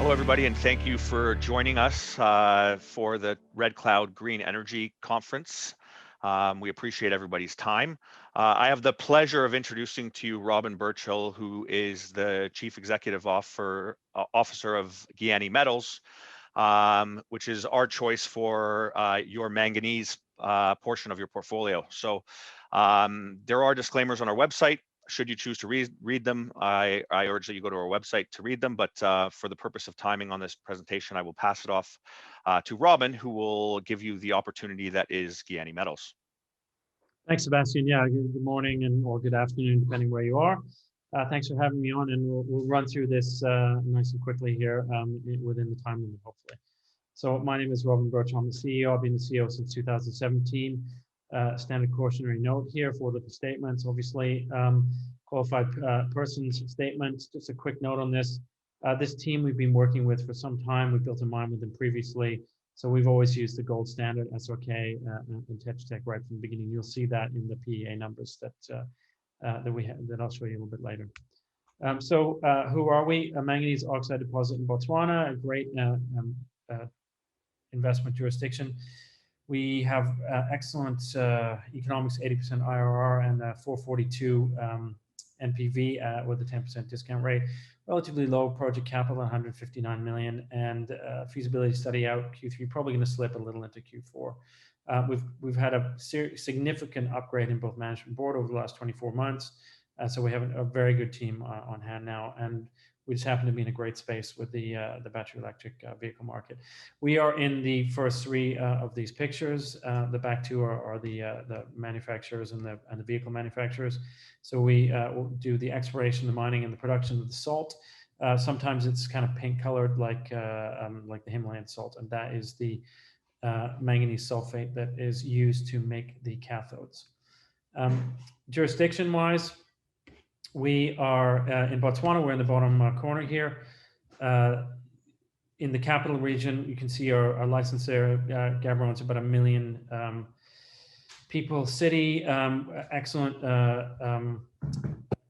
Hello, everybody, and thank you for joining us for the Red Cloud Green Energy Conference. We appreciate everybody's time. I have the pleasure of introducing to you Robin Birchall, who is the Chief Executive Officer of Giyani Metals, which is our choice for your manganese portion of your portfolio. So there are disclaimers on our website. Should you choose to read them, I urge that you go to our website to read them, but for the purpose of timing on this presentation, I will pass it off to Robin, who will give you the opportunity that is Giyani Metals. Thanks, Sebastian. Yeah, good morning or good afternoon, depending where you are. Thanks for having me on, and we'll run through this nice and quickly here within the time limit, hopefully. So my name is Robin Birchall. I'm the CEO. I've been the CEO since 2017. Standard cautionary note here for the statements, obviously. Qualified person's statement, just a quick note on this. This team we've been working with for some time. We built a mine with them previously. So we've always used the gold standard, SRK, and TechTech right from the beginning. You'll see that in the PEA numbers that I'll show you a little bit later. Who are we? A manganese oxide deposit in Botswana, a great investment jurisdiction. We have excellent economics, 80% IRR and 442 NPV with a 10% discount rate. Relatively low project capital, 159 million, and feasibility study out Q3, probably going to slip a little into Q4. We've had a significant upgrade in both management board over the last 24 months, so we have a very good team on hand now, and we just happen to be in a great space with the battery electric vehicle market. We are in the first three of these pictures. The back two are the manufacturers and the vehicle manufacturers. So we do the exploration, the mining, and the production of the salt. Sometimes it's kind of pink colored, like the Himalayan salt, and that is the manganese sulfate that is used to make the cathodes. Jurisdiction-wise, we are in Botswana. We're in the bottom corner here. In the capital region, you can see our license area. Gaborone, it's about 1 million people city. Excellent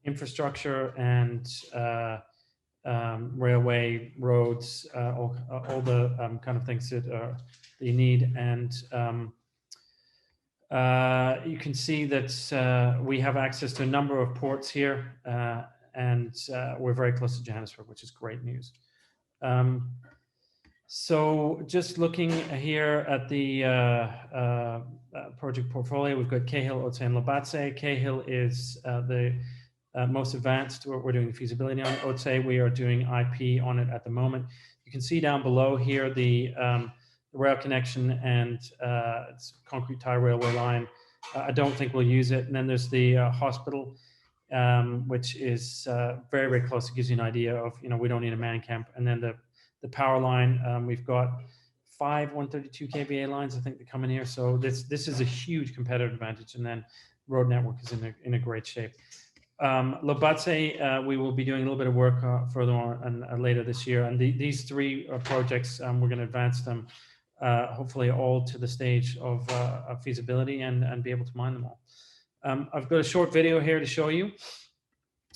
infrastructure and railway, roads, all the kind of things that you need. And you can see that we have access to a number of ports here, and we're very close to Johannesburg, which is great news. So just looking here at the project portfolio, we've got Cahill, Otse, and Lobatse. Cahill is the most advanced. We're doing the feasibility on Otse. We are doing IP on it at the moment. You can see down below here the rail connection and it's concrete tie railway line. I don't think we'll use it. And then there's the hospital, which is very, very close. It gives you an idea of, we don't need a man camp. And then the power line, we've got 5 132 kVA lines, I think, that come in here. So this is a huge competitive advantage. And then road network is in a great shape. Lobatse, we will be doing a little bit of work further on and later this year. And these three projects, we're going to advance them hopefully all to the stage of feasibility and be able to mine them all. I've got a short video here to show you.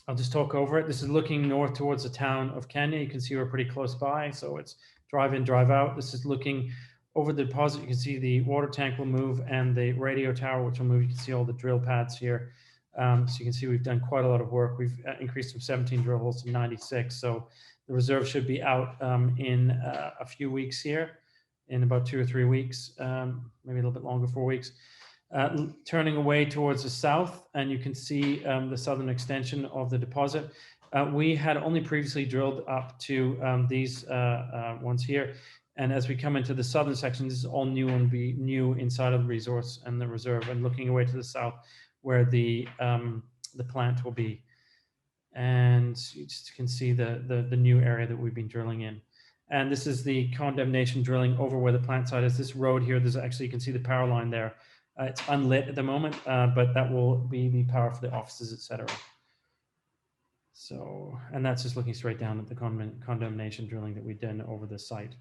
I'll just talk over it. This is looking north towards the town of Kenya. You can see we're pretty close by, so it's drive in, drive out. This is looking over the deposit. You can see the water tank will move and the radio tower, which will move. You can see all the drill pads here. So you can see we've done quite a lot of work. We've increased from 17 drill holes to 96. So the reserve should be out in a few weeks here, in about 2 or 3 weeks, maybe a little bit longer, 4 weeks. Turning away towards the south, and you can see the southern extension of the deposit. We had only previously drilled up to these ones here. And as we come into the southern section, this is all new and be new inside of the resource and the reserve, and looking away to the south where the plant will be. And you just can see the new area that we've been drilling in. And this is the condemnation drilling over where the plant site is. This road here, there's actually, you can see the power line there. It's unlit at the moment, but that will be the power for the offices, etc. So, and that's just looking straight down at the condemnation drilling that we've done over the site.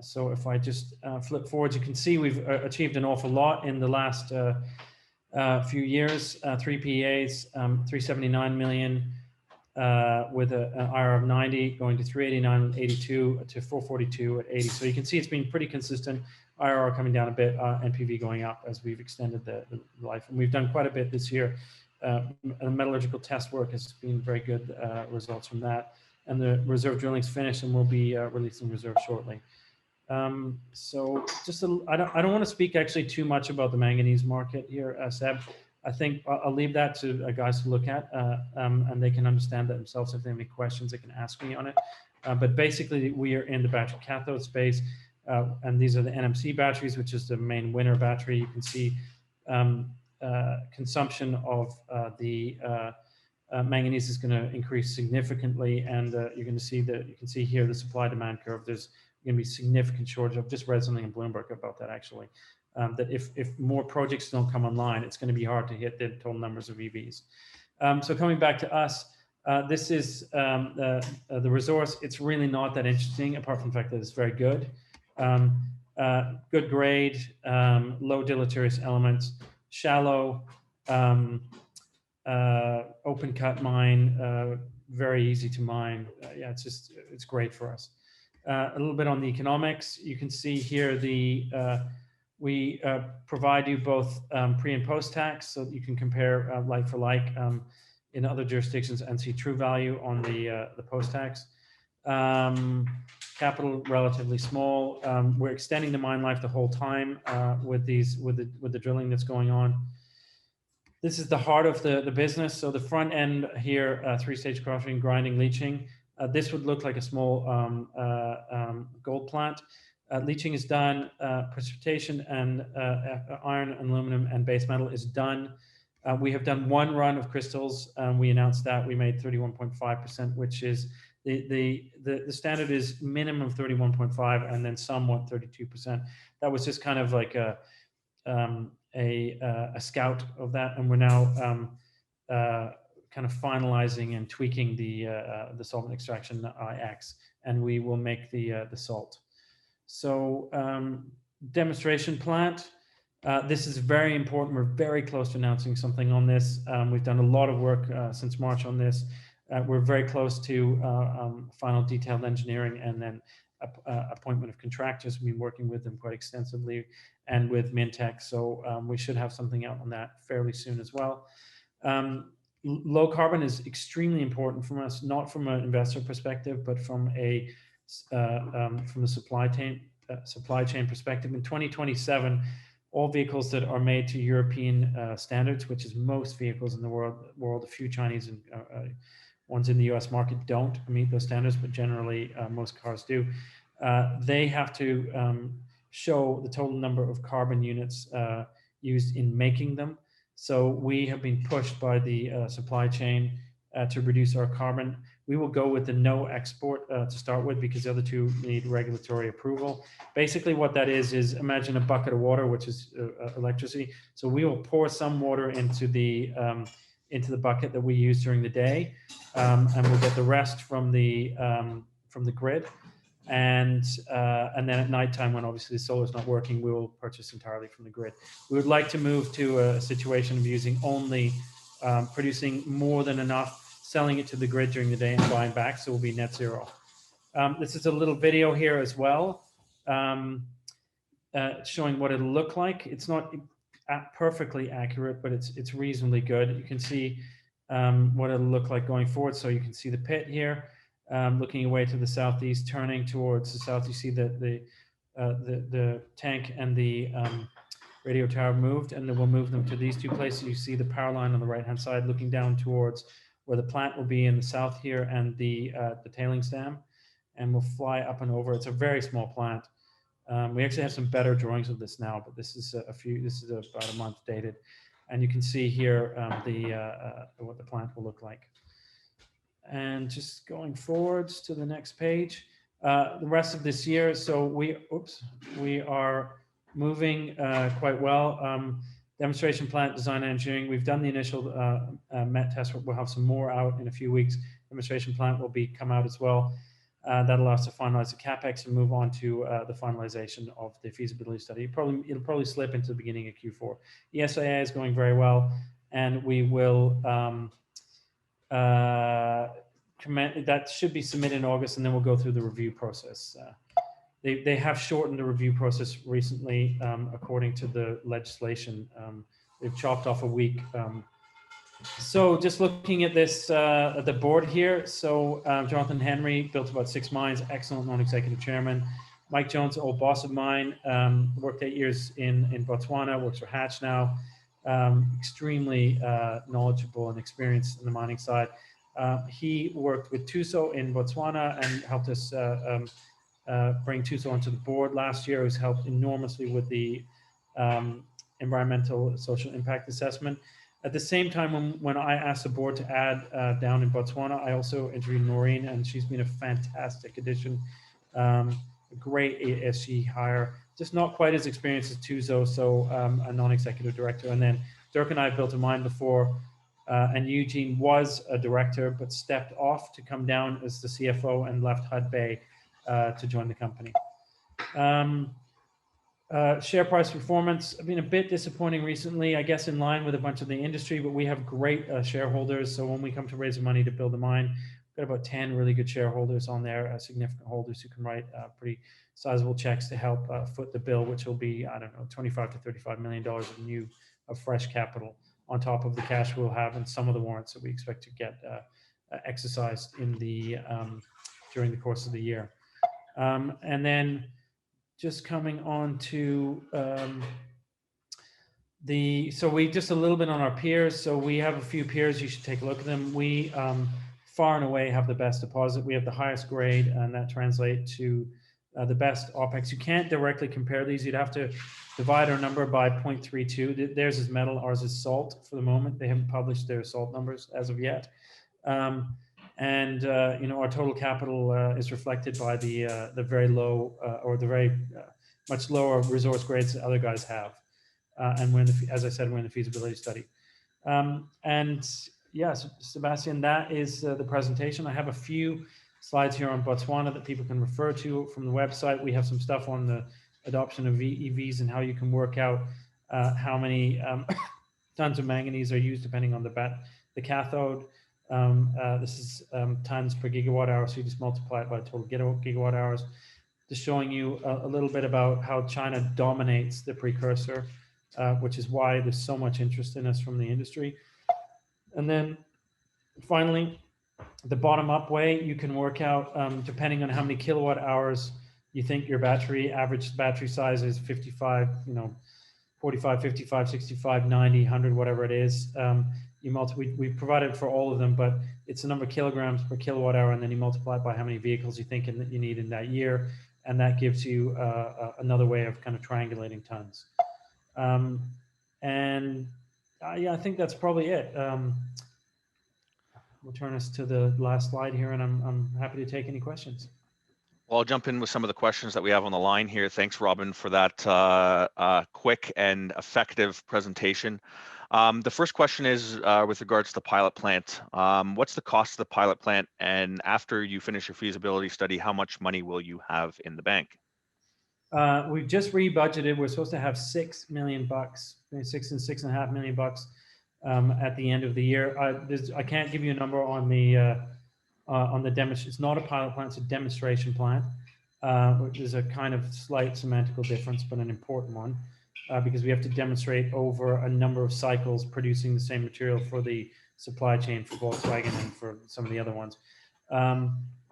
So if I just flip forward, you can see we've achieved an awful lot in the last few years. 3 PEAs, 379 million with an IRR of 90, going to 389 at 82 to 442 at 80. So you can see it's been pretty consistent. IRR coming down a bit, NPV going up as we've extended the life. And we've done quite a bit this year. Metallurgical test work has been very good results from that. And the reserve drilling's finished, and we'll be releasing reserves shortly. So just I don't want to speak actually too much about the manganese market here, Seb. I think I'll leave that to guys to look at, and they can understand that themselves. If they have any questions, they can ask me on it. But basically, we are in the battery cathode space, and these are the NMC batteries, which is the main winner battery. You can see consumption of the manganese is going to increase significantly, and you're going to see that. You can see here the supply-demand curve. There's going to be significant shortage of, just read something in Bloomberg about that actually. That if more projects don't come online, it's going to be hard to hit the total numbers of EVs. So coming back to us, this is the resource. It's really not that interesting, apart from the fact that it's very good. Good grade, low deleterious elements, shallow, open cut mine, very easy to mine. Yeah, it's great for us. A little bit on the economics. You can see here we provide you both pre and post tax, so that you can compare like for like in other jurisdictions and see true value on the post tax. Capital relatively small. We're extending the mine life the whole time with the drilling that's going on. This is the heart of the business. So the front end here, 3-stage crushing, grinding, leaching. This would look like a small gold plant. Leaching is done. Precipitation and iron, aluminum, and base metal is done. We have done one run of crystals. We announced that we made 31.5%, which is the standard is minimum 31.5, and then somewhat 32%. That was just kind of like a scout of that, and we're now kind of finalizing and tweaking the solvent extraction IX, and we will make the salt. So demonstration plant. This is very important. We're very close to announcing something on this. We've done a lot of work since March on this. We're very close to final detailed engineering and then appointment of contractors. We've been working with them quite extensively and with Mintech. So we should have something out on that fairly soon as well. Low carbon is extremely important from us, not from an investor perspective, but from the supply chain perspective. In 2027, all vehicles that are made to European standards, which is most vehicles in the world, a few Chinese and ones in the US market don't meet those standards, but generally most cars do. They have to show the total number of carbon units used in making them. So we have been pushed by the supply chain to reduce our carbon. We will go with the no export to start with, because the other two need regulatory approval. Basically what that is imagine a bucket of water, which is electricity. So we will pour some water into the bucket that we use during the day, and we'll get the rest from the grid. And then at nighttime, when obviously the solar is not working, we will purchase entirely from the grid. We would like to move to a situation of using only producing more than enough, selling it to the grid during the day and buying back, so we'll be net zero. This is a little video here as well, showing what it'll look like. It's not perfectly accurate, but it's reasonably good. You can see what it'll look like going forward. So you can see the pit here, looking away to the southeast, turning towards the south. You see the tank and the radio tower moved, and then we'll move them to these two places. You see the power line on the right hand side looking down towards where the plant will be in the south here, and the tailings dam, and we'll fly up and over. It's a very small plant. We actually have some better drawings of this now, but this is about a month dated, and you can see here what the plant will look like. And just going forwards to the next page, the rest of this year. So we are moving quite well. Demonstration plant design engineering. We've done the initial MET test. We'll have some more out in a few weeks. Demonstration plant will come out as well. That allows us to finalize the capex and move on to the finalization of the feasibility study. It'll probably slip into the beginning of Q4. The SIA is going very well, and we will that should be submitted in August, and then we'll go through the review process. They have shortened the review process recently, according to the legislation. They've chopped off a week. So just looking at this, at the board here. So Jonathan Henry built about 6 mines, excellent non-executive chairman. Mike Jones, old boss of mine, worked 8 years in Botswana, works for Hatch now. Extremely knowledgeable and experienced in the mining side. He worked with Tuso in Botswana and helped us bring Tuso onto the board last year. He's helped enormously with the environmental social impact assessment. At the same time, when I asked the board to add down in Botswana, I also interviewed Noreen, and she's been a fantastic addition. A great ESG hire, just not quite as experienced as Tuzo, so a non-executive director. And then Dirk and I built a mine before, and Eugene was a director, but stepped off to come down as the CFO and left Hud Bay to join the company. Share price performance have been a bit disappointing recently, I guess in line with a bunch of the industry, but we have great shareholders. So when we come to raise money to build a mine, we've got about 10 really good shareholders on there, significant holders who can write pretty sizable checks to help foot the bill, which will be, I don't know, $25 to $35 million of fresh capital on top of the cash we'll have and some of the warrants that we expect to get exercised in the during the course of the year. And then just coming on to so we just a little bit on our peers. So we have a few peers, you should take a look at them. We far and away have the best deposit. We have the highest grade, and that translates to the best OPEX. You can't directly compare these. You'd have to divide our number by 0.32. Theirs is metal, ours is salt for the moment. They haven't published their salt numbers as of yet. And you know, our total capital is reflected by the very low or the very much lower resource grades that other guys have. And we're in the, as I said, we're in the feasibility study. And yes, Sebastian, that is the presentation. I have a few slides here on Botswana that people can refer to from the website. We have some stuff on the adoption of EVs and how you can work out how many tons of manganese are used depending on the cathode. This is tons per gigawatt hour, so you just multiply it by total gigawatt hours. Just showing you a little bit about how China dominates the precursor, which is why there's so much interest in us from the industry. And then finally, the bottom-up way, you can work out, depending on how many kilowatt hours you think your average battery size is, 55, you know, 45, 55, 65, 90, 100, whatever it is. We provided for all of them, but it's the number of kilograms per kilowatt hour, and then you multiply it by how many vehicles you think you need in that year, and that gives you another way of kind of triangulating tons. Yeah, I think that's probably it. We'll turn us to the last slide here, and I'm happy to take any questions. Well, I'll jump in with some of the questions that we have on the line here. Thanks, Robin, for that quick and effective presentation. The first question is with regards to the pilot plant. What's the cost of the pilot plant? And after you finish your feasibility study, how much money will you have in the bank? We've just rebudgeted. We're supposed to have $6 million, $6 and $6.5 million at the end of the year. I can't give you a number on the demonstration. It's not a pilot plant; it's a demonstration plant, which is a kind of slight semantical difference, but an important one, because we have to demonstrate over a number of cycles producing the same material for the supply chain for Volkswagen and for some of the other ones.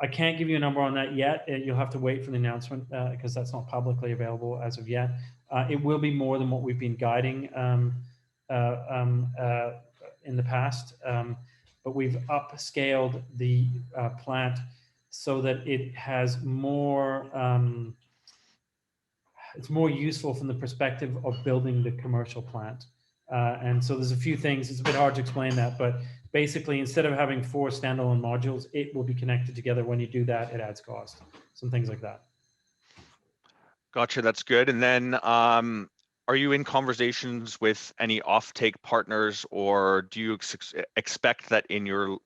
I can't give you a number on that yet. You'll have to wait for the announcement because that's not publicly available as of yet. It will be more than what we've been guiding in the past, but we've upscaled the plant so that it has more. It's more useful from the perspective of building the commercial plant. And so there's a few things. It's a bit hard to explain that, but basically, instead of having 4 standalone modules, it will be connected together. When you do that, it adds cost. Some things like that. Gotcha. That's good. And then, are you in conversations with any offtake partners, or do you expect that in your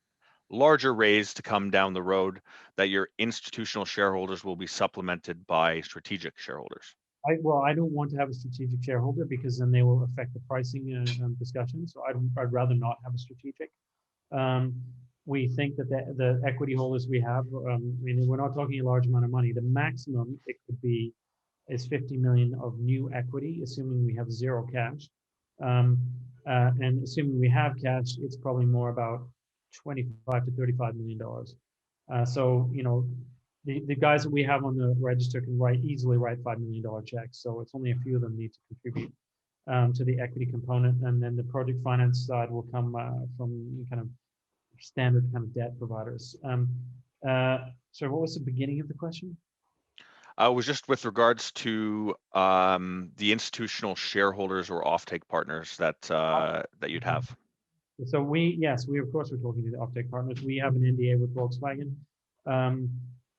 larger raise to come down the road, that your institutional shareholders will be supplemented by strategic shareholders? Well, I don't want to have a strategic shareholder because then they will affect the pricing discussion. So I'd rather not have a strategic. we think that the equity holders we have, I mean, we're not talking a large amount of money. The maximum it could be is 50 million of new equity, assuming we have zero cash. And assuming we have cash, it's probably more about 25 to 35 million dollars. So, the guys that we have on the register can easily write $5 million checks. So it's only a few of them need to contribute to the equity component. And then the project finance side will come from kind of standard kind of debt providers. So what was the beginning of the question? Was just with regards to the institutional shareholders or offtake partners that you'd have. So yes, of course we're talking to the offtake partners. We have an NDA with Volkswagen,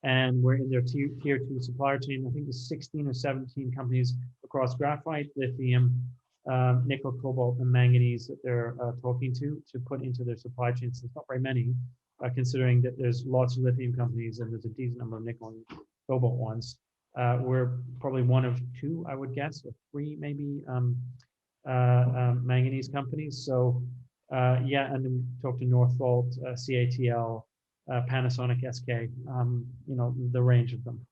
and we're in their tier 2 supplier chain. I think there's 16 or 17 companies across graphite, lithium, nickel, cobalt, and manganese that they're talking to put into their supply chain. So it's not very many, considering that there's lots of lithium companies and there's a decent number of nickel and cobalt ones. We're probably one of two, I would guess, or three maybe manganese companies. So yeah, and then talk to Northvolt, CATL, Panasonic, SK, the range of them.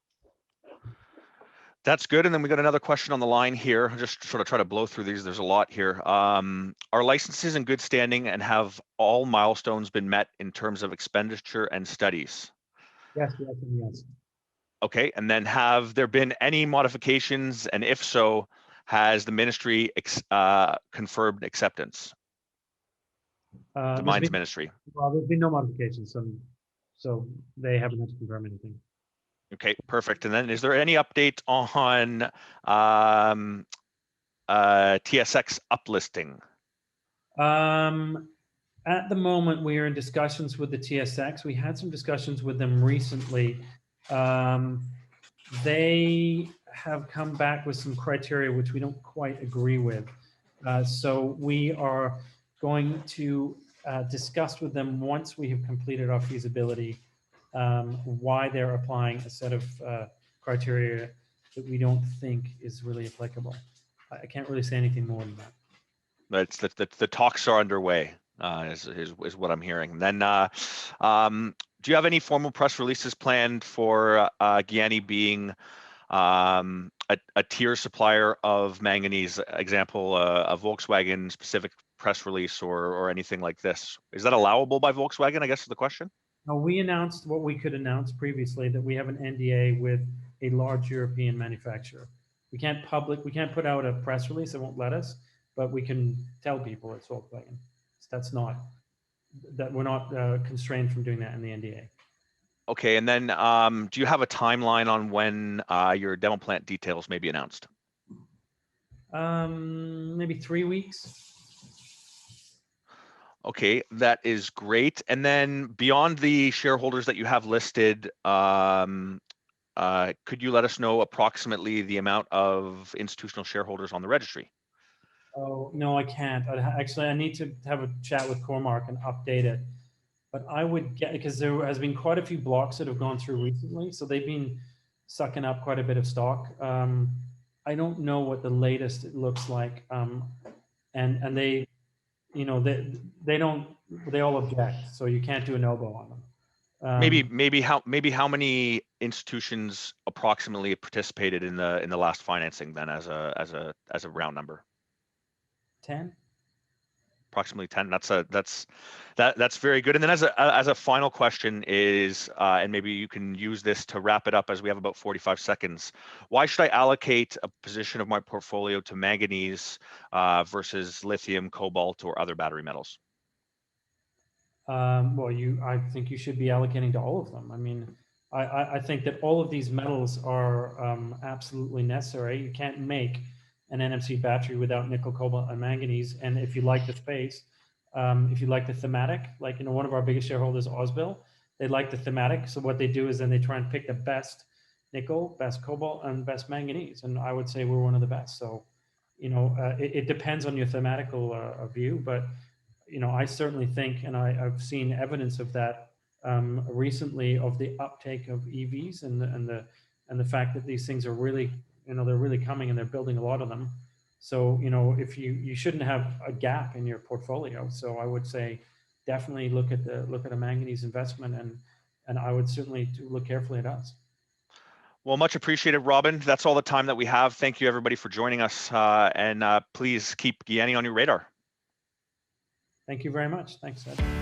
That's good. And then we got another question on the line here. I'll just sort of try to blow through these. There's a lot here. Are licenses in good standing and have all milestones been met in terms of expenditure and studies? Yes, yes, and yes. Okay. And then have there been any modifications? And if so, has the ministry confirmed acceptance? The Mines Ministry. Well, there's been no modifications, so they haven't had to confirm anything. Okay, perfect. And then is there any update on TSX uplisting? At the moment, we are in discussions with the TSX. We had some discussions with them recently. They have come back with some criteria which we don't quite agree with. So we are going to discuss with them once we have completed our feasibility why they're applying a set of criteria that we don't think is really applicable. I can't really say anything more than that. But the talks are underway, is what I'm hearing. And then, do you have any formal press releases planned for Giyani being a tier supplier of manganese? Example, a Volkswagen specific press release or anything like this. Is that allowable by Volkswagen, I guess is the question? No, we announced what we could announce previously, that we have an NDA with a large European manufacturer. We can't put out a press release, it won't let us, but we can tell people it's Volkswagen. We're not constrained from doing that in the NDA. Okay, and then do you have a timeline on when your demo plant details may be announced? Maybe 3 weeks. Okay, that is great. And then beyond the shareholders that you have listed, could you let us know approximately the amount of institutional shareholders on the registry? Oh, no, I can't. I need to have a chat with Cormark and update it. But I would get, because there has been quite a few blocks that have gone through recently, so they've been sucking up quite a bit of stock. I don't know what the latest it looks like, and they, they all object, so you can't do an elbow on them. Maybe how many institutions approximately participated in the last financing then as a round number? 10. Approximately 10. That's very good. And then as a final question is, and maybe you can use this to wrap it up as we have about 45 seconds. Why should I allocate a position of my portfolio to manganese versus lithium, cobalt, or other battery metals? Well, I think you should be allocating to all of them. I mean, I think that all of these metals are absolutely necessary. You can't make an NMC battery without nickel, cobalt, and manganese. And if you like the space, if you like the thematic, like, one of our biggest shareholders, Ausbil, they like the thematic. So what they do is then they try and pick the best nickel, best cobalt, and best manganese. And I would say we're one of the best. So, it depends on your thematical view, but I certainly think, and I've seen evidence of that recently, of the uptake of EVs and the fact that these things are really, they're really coming and they're building a lot of them. So, if you shouldn't have a gap in your portfolio. So I would say, definitely look at a manganese investment, and I would certainly look carefully at us. Well, much appreciated, Robin. That's all the time that we have. Thank you, everybody, for joining us. And please keep Giyani on your radar. Thank you very much. Thanks, Ed.